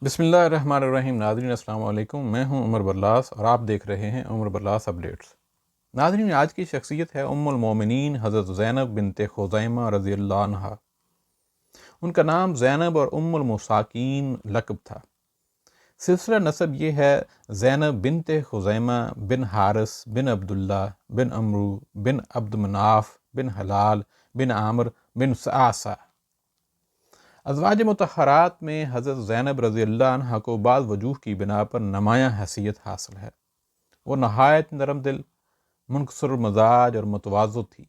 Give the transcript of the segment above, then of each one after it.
بسم اللہ الرحمن الرحیم۔ ناظرین السلام علیکم، میں ہوں عمر برلاس اور آپ دیکھ رہے ہیں عمر برلاس اپڈیٹس۔ ناظرین، آج کی شخصیت ہے ام المومنین حضرت زینب بنت خزیمہ رضی اللہ عنہا۔ ان کا نام زینب اور ام المساکین لقب تھا۔ سلسلہ نسب یہ ہے زینب بنت خزیمہ بن حارث بن عبداللہ بن عمرو بن عبد مناف بن حلال بن عامر بن سعصہ۔ ازواج مطہرات میں حضرت زینب رضی اللہ عنہ کو بعض وجوہ کی بنا پر نمایاں حیثیت حاصل ہے۔ وہ نہایت نرم دل، منکسر مزاج اور متواضع تھی۔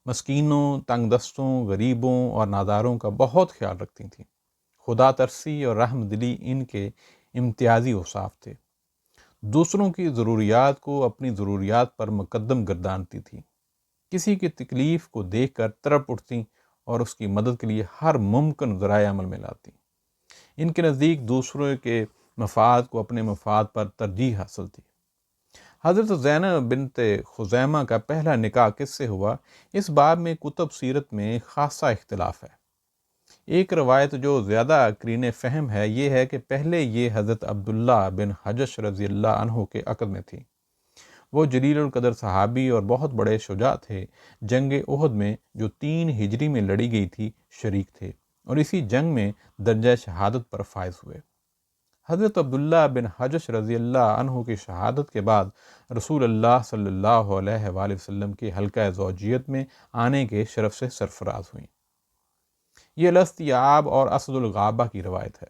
مسکینوں، تنگ دستوں، غریبوں اور ناداروں کا بہت خیال رکھتی تھیں۔ خدا ترسی اور رحم دلی ان کے امتیازی اوصاف تھے۔ دوسروں کی ضروریات کو اپنی ضروریات پر مقدم گردانتی تھیں۔ کسی کی تکلیف کو دیکھ کر تڑپ اٹھتیں اور اس کی مدد کے لیے ہر ممکن ذرائع عمل میں لاتی۔ ان کے نزدیک دوسروں کے مفاد کو اپنے مفاد پر ترجیح حاصل تھی۔ حضرت زینب بنت خزیمہ کا پہلا نکاح کس سے ہوا، اس باب میں کتب سیرت میں خاصا اختلاف ہے۔ ایک روایت جو زیادہ قرین فہم ہے یہ ہے کہ پہلے یہ حضرت عبداللہ بن حجش رضی اللہ عنہ کے عقد میں تھی۔ وہ جلیل القدر صحابی اور بہت بڑے شجاع تھے۔ جنگ احد میں جو 3 ہجری میں لڑی گئی تھی شریک تھے اور اسی جنگ میں درجہ شہادت پر فائز ہوئے۔ حضرت عبداللہ بن حجش رضی اللہ عنہ کی شہادت کے بعد رسول اللہ صلی اللہ علیہ وآلہ وسلم کے حلقہ زوجیت میں آنے کے شرف سے سرفراز ہوئیں۔ یہ الاستیعاب اور اسد الغابہ کی روایت ہے۔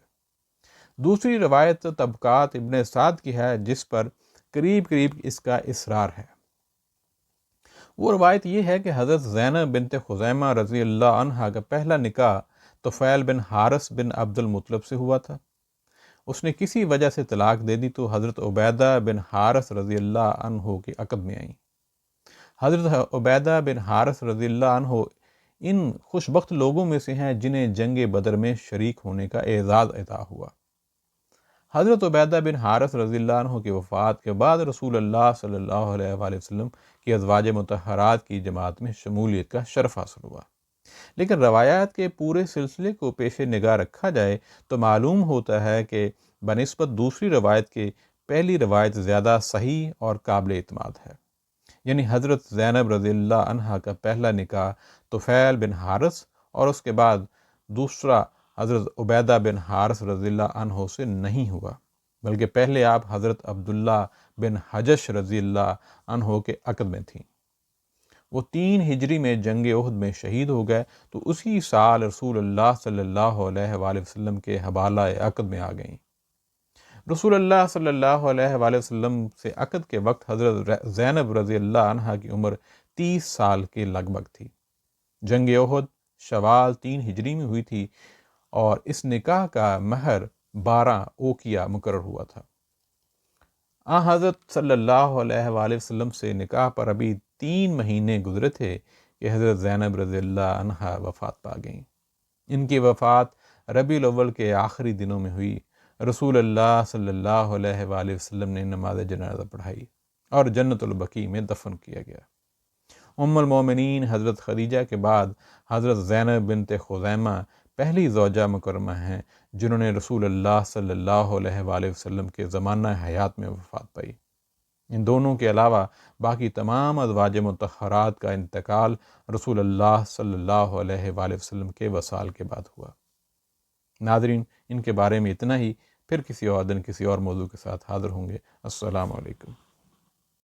دوسری روایت طبقات ابن سعد کی ہے جس پر قریب اس کا اصرار ہے۔ وہ روایت یہ ہے کہ حضرت زینب بنت خزیمہ رضی اللہ عنہا کا پہلا نکاح طفیل بن حارث بن عبد المطلب سے ہوا تھا۔ اس نے کسی وجہ سے طلاق دے دی تو حضرت عبیدہ بن حارث رضی اللہ عنہ کے عقد میں آئیں۔ حضرت عبیدہ بن حارث رضی اللہ عنہ ان خوش بخت لوگوں میں سے ہیں جنہیں جنگ بدر میں شریک ہونے کا اعزاز عطا ہوا۔ حضرت عبیدہ بن حارث رضی اللہ عنہ کی وفات کے بعد رسول اللہ صلی اللہ علیہ وآلہ وسلم کی ازواج مطہرات کی جماعت میں شمولیت کا شرف حاصل ہوا۔ لیکن روایات کے پورے سلسلے کو پیش نگاہ رکھا جائے تو معلوم ہوتا ہے کہ بنسبت دوسری روایت کے پہلی روایت زیادہ صحیح اور قابل اعتماد ہے۔ یعنی حضرت زینب رضی اللہ عنہ کا پہلا نکاح طفیل بن حارث اور اس کے بعد دوسرا حضرت عبیدہ بن حارث رضی اللہ عنہ سے نہیں ہوا، بلکہ پہلے آپ حضرت عبداللہ بن حجش رضی اللہ عنہ کے عقد میں تھیں۔ وہ 3 ہجری میں جنگ احد میں شہید ہو گئے تو اسی سال رسول اللہ صلی اللہ علیہ وآلہ وسلم کے حوالہ عقد میں آ گئیں۔ رسول اللہ صلی اللہ علیہ وآلہ وسلم سے عقد کے وقت حضرت زینب رضی اللہ عنہ کی عمر 30 سال کے لگ بھگ تھی۔ جنگ احد شوال 3 ہجری میں ہوئی تھی اور اس نکاح کا مہر 12 اوقیہ مقرر ہوا تھا۔ حضرت صلی اللہ علیہ وآلہ وسلم سے نکاح پر ابھی 3 مہینے گزرے تھے کہ حضرت زینب رضی اللہ عنہا وفات پا گئیں۔ ان کی وفات ربیع الاول کے آخری دنوں میں ہوئی۔ رسول اللہ صلی اللہ علیہ وآلہ وسلم نے نماز جنازہ پڑھائی اور جنت البقیع میں دفن کیا گیا۔ ام المومنین حضرت خدیجہ کے بعد حضرت زینب بنت خزیمہ پہلی زوجہ مکرمہ ہیں جنہوں نے رسول اللہ صلی اللہ علیہ وآلہ وسلم کے زمانہ حیات میں وفات پائی۔ ان دونوں کے علاوہ باقی تمام ازواج مطہرات کا انتقال رسول اللہ صلی اللہ علیہ وآلہ وسلم کے وصال کے بعد ہوا۔ ناظرین، ان کے بارے میں اتنا ہی، پھر کسی اور دن کسی اور موضوع کے ساتھ حاضر ہوں گے۔ السلام علیکم۔